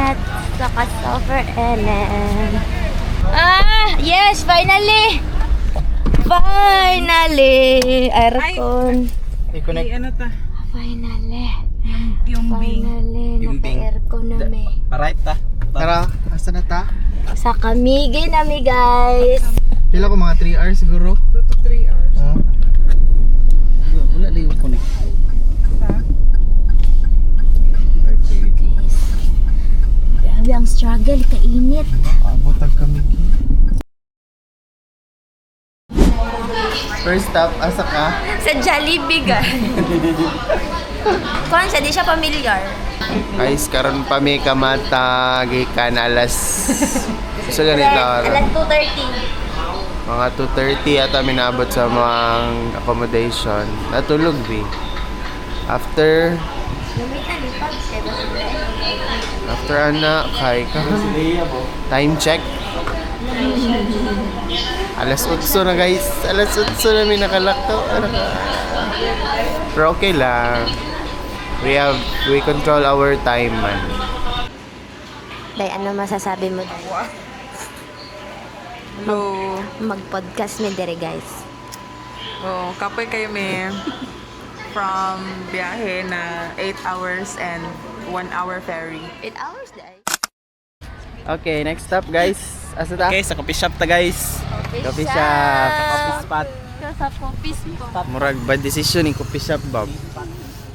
Donut, saka Sofer Ellen. Yes! Finally! Finally! Aircon. I-connect. Ano ta? Finally. Yung Bing. Finally, Yung Bing. naka-aircon na may. Parait ta. Tara, asa na ta? Sa Camiguin nami guys. Pila ko mga 3 hours siguro. 2 to 3 hours. Wala lang yung connect. Ha? Guys, grabe ang struggle, kainit. Abot ang kami. First stop, asa ka? Sa Jollibee guys. Kung siya, di siya familiar. Guys, karon pa may kamata gikan alas sa ganito Alas oras. 2:30. Mga 2:30 ata minabot sa mga accommodation. Natulog bi. After ana kay ka time check. Alas 8 na guys. Alas 8 na may nakalakto. Pero okay lang. We control our time man. Day, ano masasabi mo? Hello. Mag-podcast mi dire guys. Oh, kapoy kayo may from biyahe na 8 hours and 1 hour ferry. 8 hours day. Okay, next stop guys. Asa ta? Okay, sa coffee shop ta guys. Coffee shop. Coffee spot. Sa coffee spot. Murag bad decision yung coffee shop, Bob.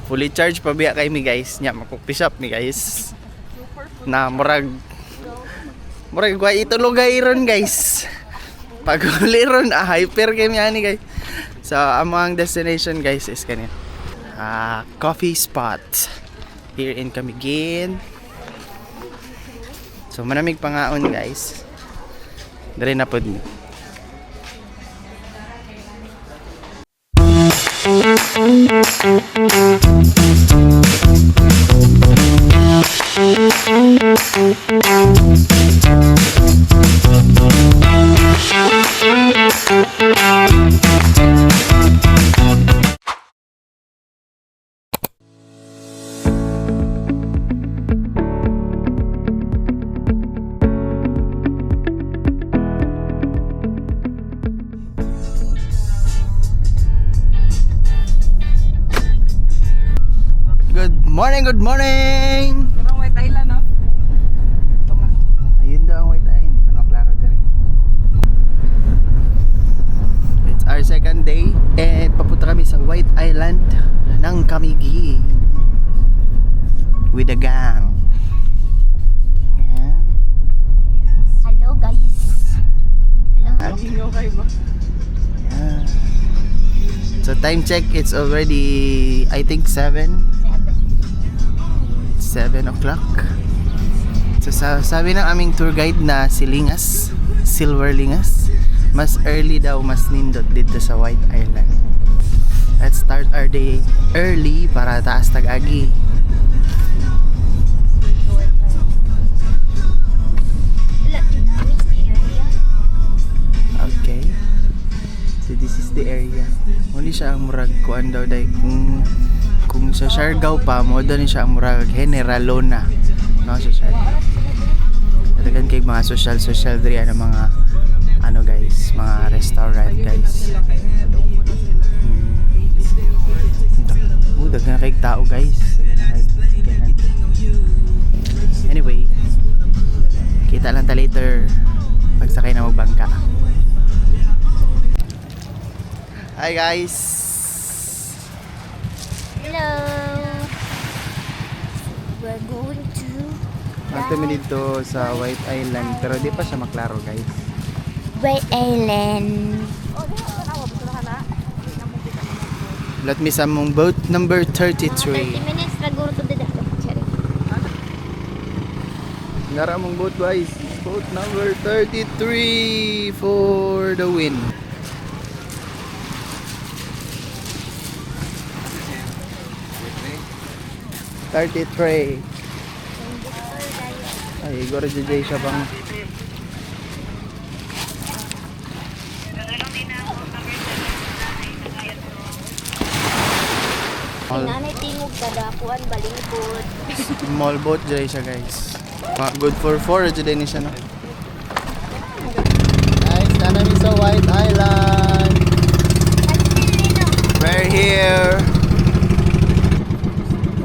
Fully charged pa biya kay mi guys. Nya mag-coffee shop mi guys. Na murag wa itulogay ron guys. Pag uli ron, hyper kay mi ani guys. So among destination guys is kanina. Coffee spot here in Camiguin. So manamig pangaon guys. Dali na pod mi. Good morning! Pero White Island, no? Ayun daw ang white eye, hindi pa naklaro dyan. It's our second day and papunta kami sa White Island ng Camiguin with the gang. Ayan. Hello guys. Hello. Okay ba? Ayan. So time check, it's already I think 7 o'clock. So sabi ng aming tour guide na si Lingas, Silver Lingas, mas early daw, mas nindot dito sa White Island. Let's start our day early para taas tag-agi. Okay. So this is the area. Muli siya ang murag kuan daw day kung sa Siargao pa mo doon siya ang murag Generalona. No, sa Siargao. Talagang kay mga social diri ano mga ano guys, mga restaurant guys. Daghan na kay tao guys. Anyway, kita lang ta later pagsakay na magbangka. Hi guys. Hello. We're going to Ito kami dito sa White Island pero di pa siya maklaro guys. White Island. Let me sa mong boat number 33. 30 minutes siguro to dito. Nara mong boat guys. Boat number 33 for the win. $33. Ay, igor DJ siya bang Nanay tingog kada kuan balingkod. small boat dyan siya guys. Good for 4 jud ni siya no. Guys, nanami sa White Island. We're here.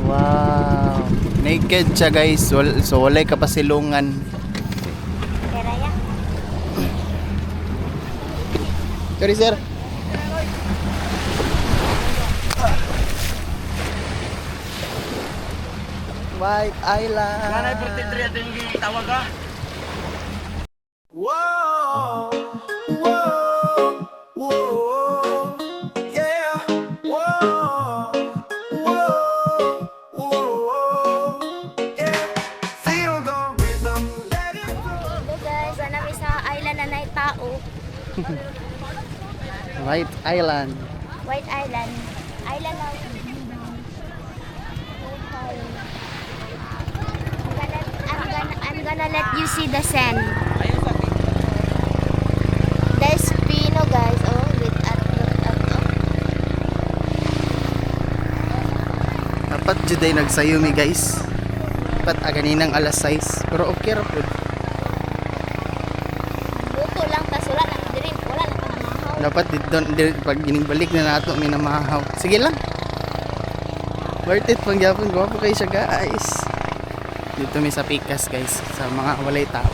Wow. Naked siya guys. So walay kapasilungan. Keraya. Sorry sir. White Island. Nanay 43 ating tawag ka. Hello guys, anami sa island na nay tao. White Island. White Island. Island of I'm gonna let you see the sand. There's Pino guys. Oh, with look at oh. Dapat jud ay nagsayumi guys. Dapat aganinang alas 6. Pero okay ra pud. Buto lang tas wala lang diri, wala lang pamahaw. Dapat dito pag ginibalik na nato may namahaw. Sige lang. Worth it pang gyapon gwapo kay siya guys. Dito may sa Pikas guys sa mga walay tao.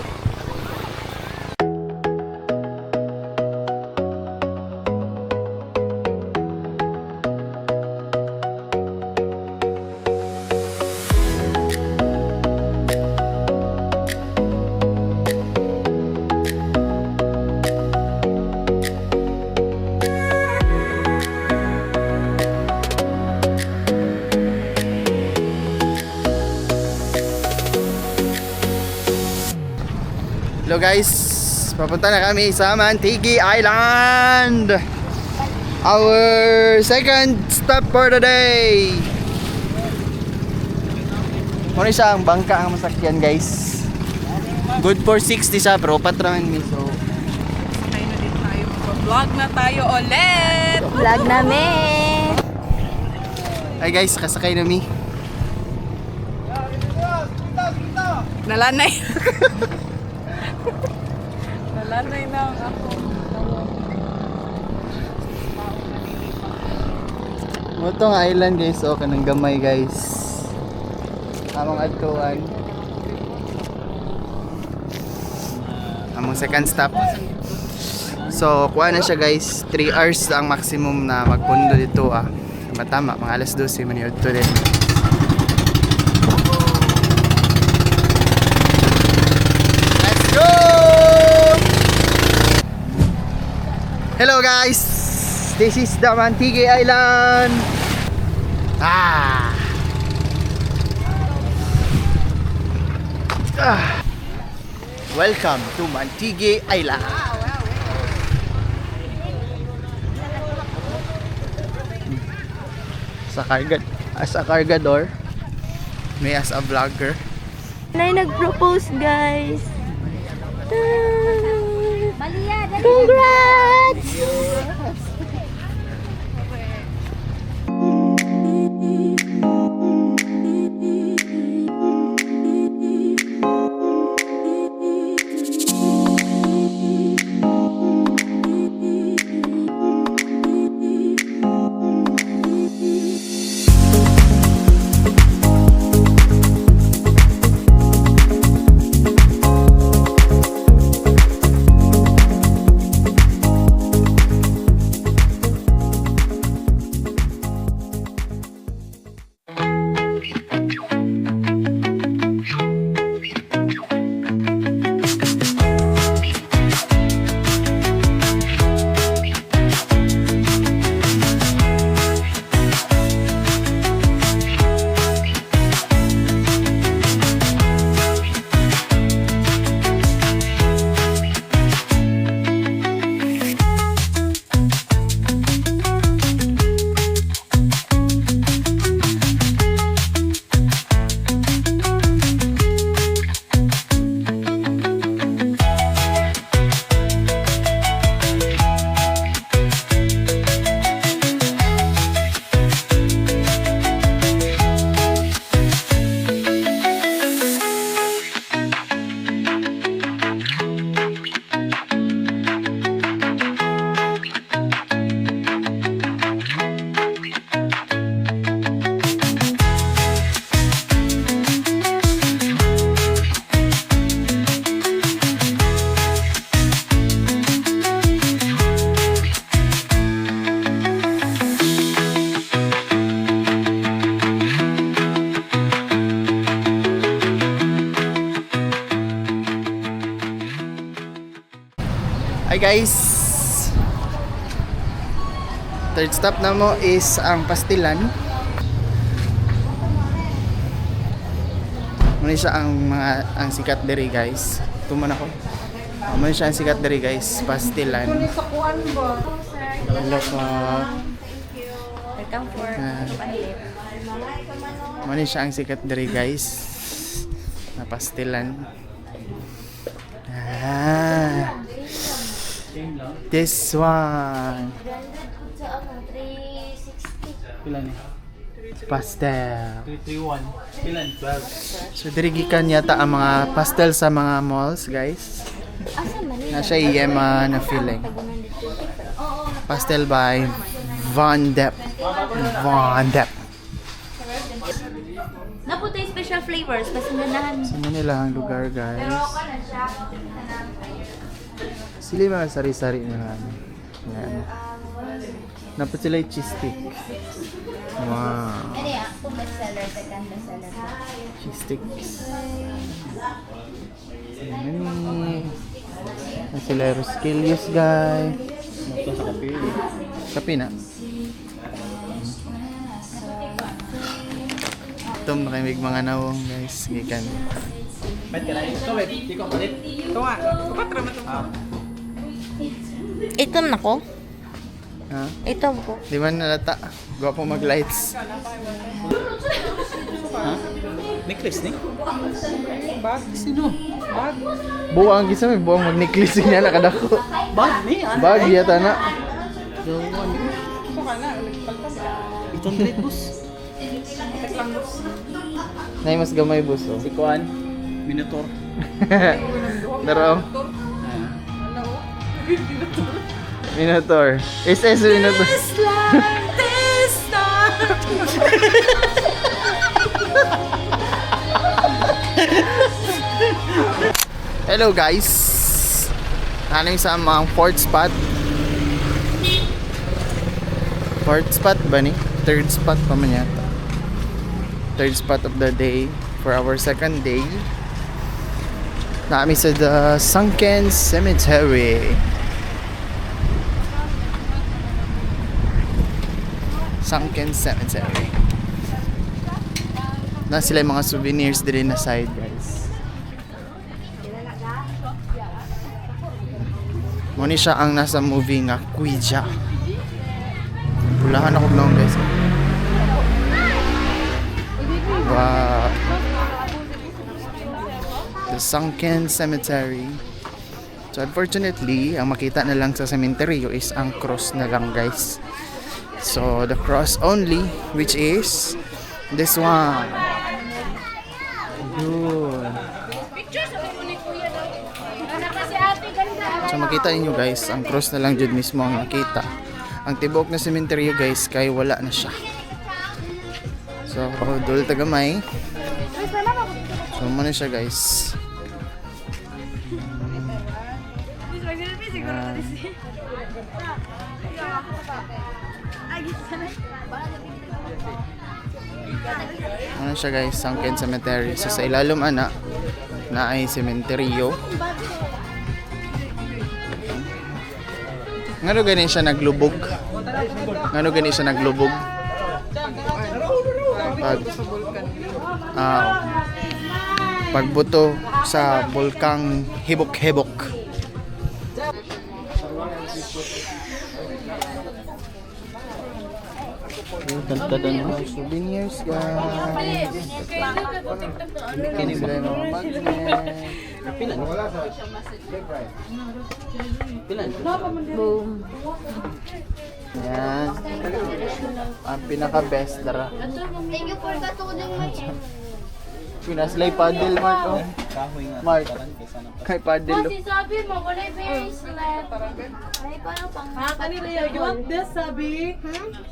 Hello guys, papunta na kami sa Mantigi Island. Our second stop for the day. Muna siya ang bangka ang masakyan guys. Good for 60 siya bro, patraman mi. So, Sakay na din tayo. Vlog na tayo ulit! Vlog namin. ay guys, kasakay na mi. Nalanay. Nalanay na ako. Ito nga island guys, oh, kanang gamay guys. Among adtuan. Among second stop. So, kuha na siya guys. 3 hours ang maximum na magpundo dito ah. Tama, mga alas 12 maniyod to din. Let's go! Hello guys! This is the Mantigi Island! Ah! Welcome to Mantigi Island! As a cargador, may as a vlogger. Nay nag-propose guys. Congrats! Hi guys! Third stop na mo is ang Pastilan. Muna siya ang sikat diri guys. Tuman ako. Muna siya ang sikat diri guys, Pastilan. Hello po. Welcome for panlip. Muna siya ang sikat diri guys. Na Pastilan. Ah. This one. Sa ano, 360. Pilan eh? Pastel. 331. Pilan? 12. So dirigikan yata ang mga pastel sa mga malls guys. Asa man yun? Nasa Yema na feeling. Oo. Pastel by Von Depp. Von Depp. Naputay special flavors. Basta ganahan. Sa Manila ang lugar guys. Sila yung mga sari-sari na yan. Dapat sila yung cheese stick. Wow. Ano yan? Kung bestseller, second bestseller. Cheese sticks. Mani. Sila yung Rosquillos guys. Ito sa kape. Kape na. Ito makimig mga nawong guys. Gikan. Bet ka na eh. Ikaw eh. Ikaw palit. Tuwa. Kapat raman ito. Itom na ko? Ha? Itom ko. Di man nalata. Gwapo mag-lights. Ha? Necklace ni? Bag. Sino? Bag. Buwang gisa may buwang mag-necklace niya nakadako. Bag ni? Ano? Bag yata na. Ito ka na. Paltas. Itong red boss. Tek lang boss. Nay mas gamay buso. Si Kuan. Minotaur. Pero Ano? Minotaur. SS Minotaur. Hello guys. Ano yung sa mga fourth spot? Fourth spot ba ni? Third spot pa man yata. Third spot of the day for our second day. Nami sa the Sunken Cemetery. Sunken Cemetery. Na sila yung mga souvenirs din na side guys. Muna siya ang nasa movie nga Ouija. Pulahan ako lang guys. Wow. The Sunken Cemetery. So unfortunately, ang makita na lang sa sementeryo is ang cross na lang guys. So the cross only, which is this one. Yun. So makita niyo guys, ang cross na lang jud mismo ang makita. Ang tibok na sementeryo guys, kay wala na siya. So dul tagamay. So muna siya guys. Ano siya guys, Sunken Cemetery. So sa ilalom ana na ay sementeryo. Ngano gani siya naglubog? Ngano gani siya naglubog? Pagbuto sa bulkang Hibok-Hibok. Souvenirs guys. Kini sila yung mga magnet. Pilan? Pilan? Boom. Yan. Ang pinaka-best dara. Thank you for katuling my Pinaslay paddle, Mark. Oh. Kahoy nga. Mark. Kaysa na Kay paddle. Kasi sabi mo, wala yung bracelet. Ay, paano pang... Kanina you want this, sabi?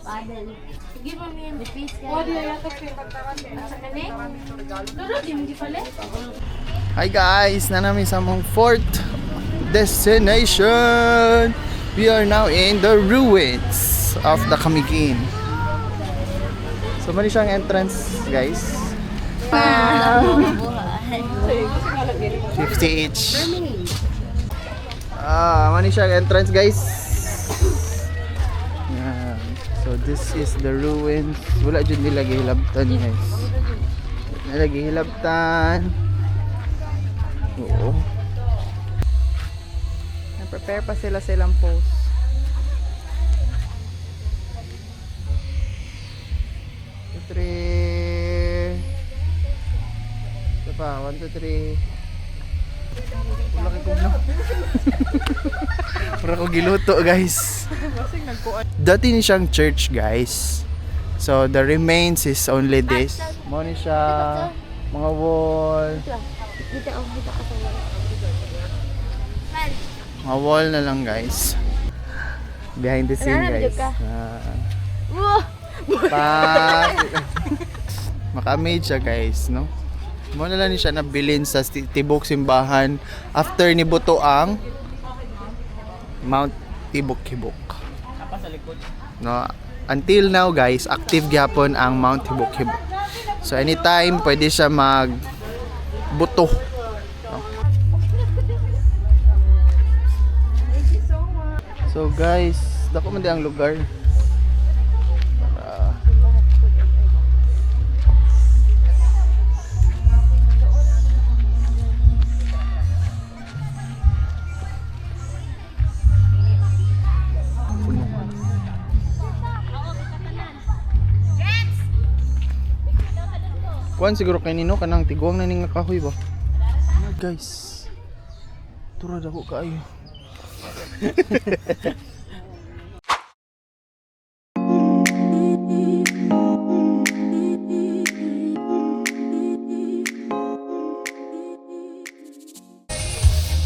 Paddle. Sige mo mo yung piece ka. O, di yata siya. Sa kani? Lalo, di mo di pala. Hi guys, na namin sa mong fourth destination. We are now in the ruins of the Camiguin. So mali siyang entrance guys. 50 each. Mani siya ang entrance guys. Yan. So this is the ruins. Wala dyan nila gihilabtan guys. Nila gihilabtan. Oo. Prepare pa sila silang post. Three. Ito pa, 1, 2, 3. Wala kay kong Para ko giluto guys. Dati ni siyang church guys. So the remains is only this. Mo ni siya mga wall. Dito ako, dito ka sa Man, Mga wall na lang guys. Behind the scene Ano, guys. ka? Ah. Makamade siya guys, no? Mo na lang ni siya nabilin sa Tibok Simbahan after ni buto ang Mount Tibok-Hibok. No, until now guys, active gyapon ang Mount Tibok-Hibok. So anytime pwede siya magbuto. No? So guys, dako man di ang lugar. Kuan siguro kay Nino kanang tiguang na ning nakahoy ba? Guys. Turad ako kaayo.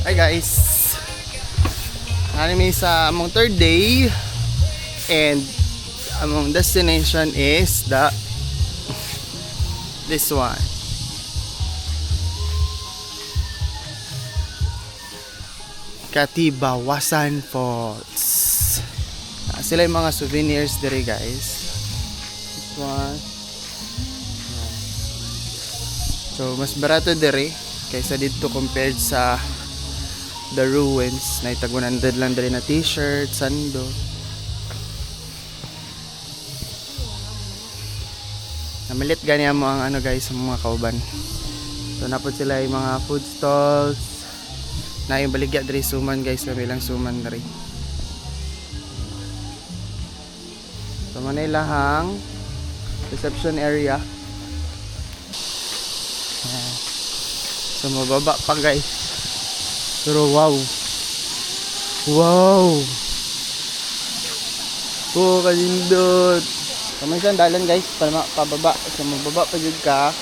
Hi guys. Anime sa among third day and among destination is this one. Katibawasan Falls. Sila yung mga souvenirs dire guys. This one. So mas barato dire kaysa dito compared sa the ruins. Na itag 100 lang dire na t-shirt, sando. Namalit gani mo ang ano guys, ang mga kauban. So napod sila yung mga food stalls. Na yung baligya diri suman guys, kami lang suman diri. So manay lahang reception area. So mababa pa guys. Pero wow. Wow. Oh, kalindot. Kamay siyang dalan guys, pababa. So magbaba pa jud ka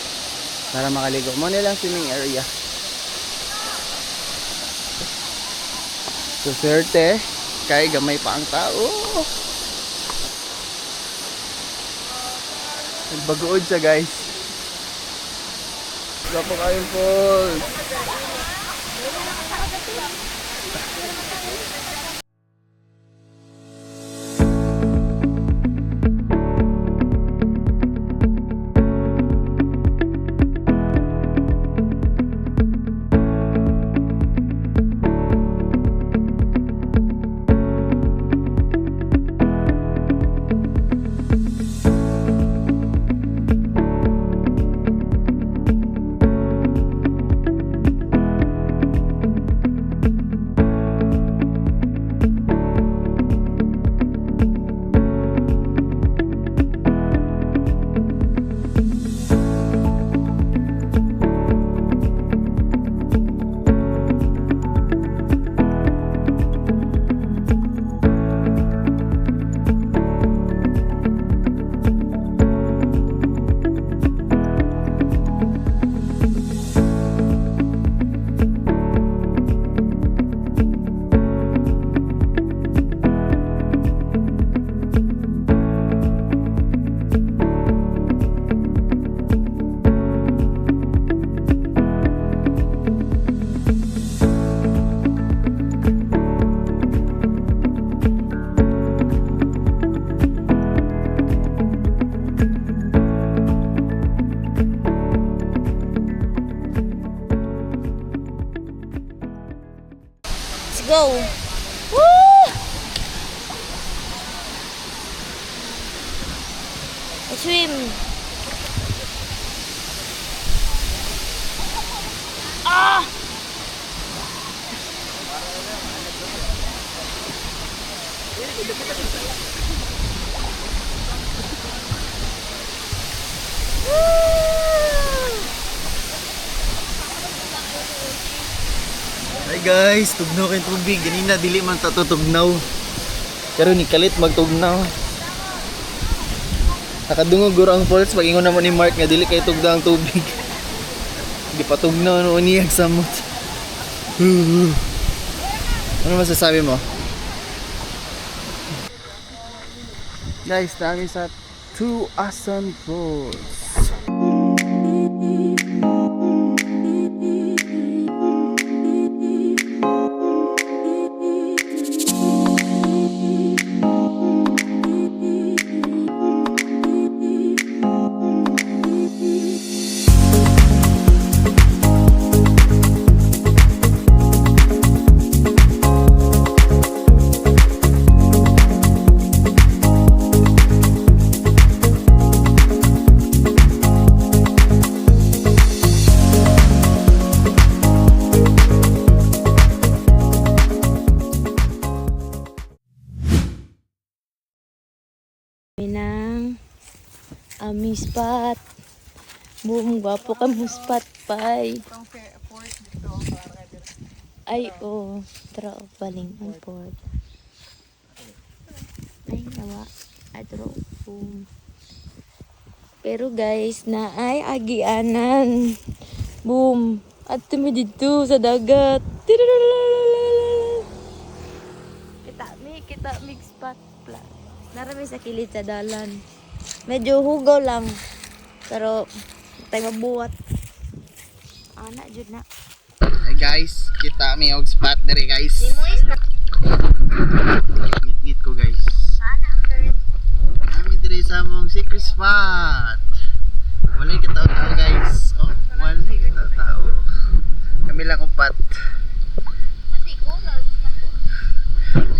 para makaligo. Mo nilang swimming area. So swerte kay gamay pa ang tao. Nagbagood siya guys. Gapo kayong falls. go. Woo! I swim. Ah! Hi guys, tugnaw kay tubig. Ganina dili man ta to tugnaw. Pero ni kalit magtugnaw. Nakadungog guro ang falls pag ingon naman ni Mark nga dili kay tugnaw ang tubig. Di pa tugnaw no uniyag samot. Ano masasabi mo? Guys, kami sa Tuasan Falls. Ng aming spot. Boom, gwapo ka mo spot, pay. Ay, oh. Tara, baling ang port. Ay, nawa. Adro. Boom. Pero guys, na ay agianan. Boom. At tumi dito sa dagat. Kita mix spot. Narami sa kilid sa dalan. Medyo hugaw lang. Pero tayo mabuhat. Anak jud na. Hi guys, kita mi og spot dere guys. Ngit ko guys. Kami diri sa mong secret spot. Walay katao-tao guys. Oh, walay katao-tao. Kami lang upat.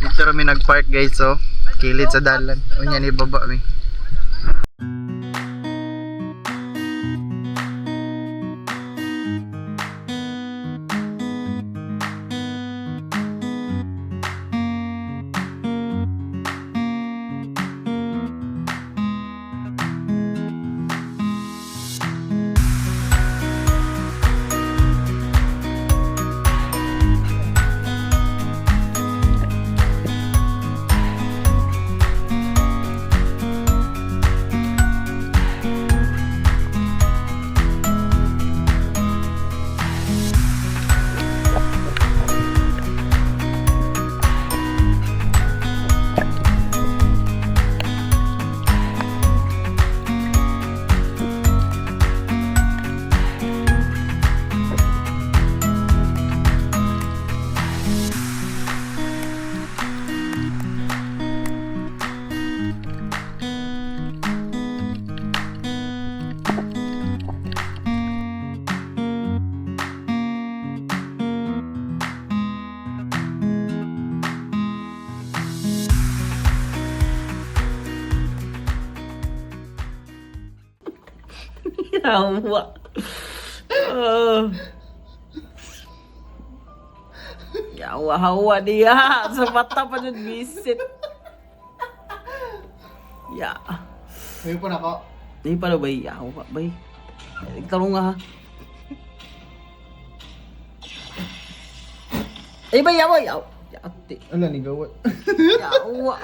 Dito kami nag-park guys, oh. Kilid sa dalan. Unya ni baba mi. Yawa. Yawa-hawa dia. Sa mata pa dyan visit. Ya. May pa nako. Di pa na bay. Yawa bay. Nagtanong nga ha. Ay bay, yawa. Yawa. Yate. Ala ni gawat. Yawa.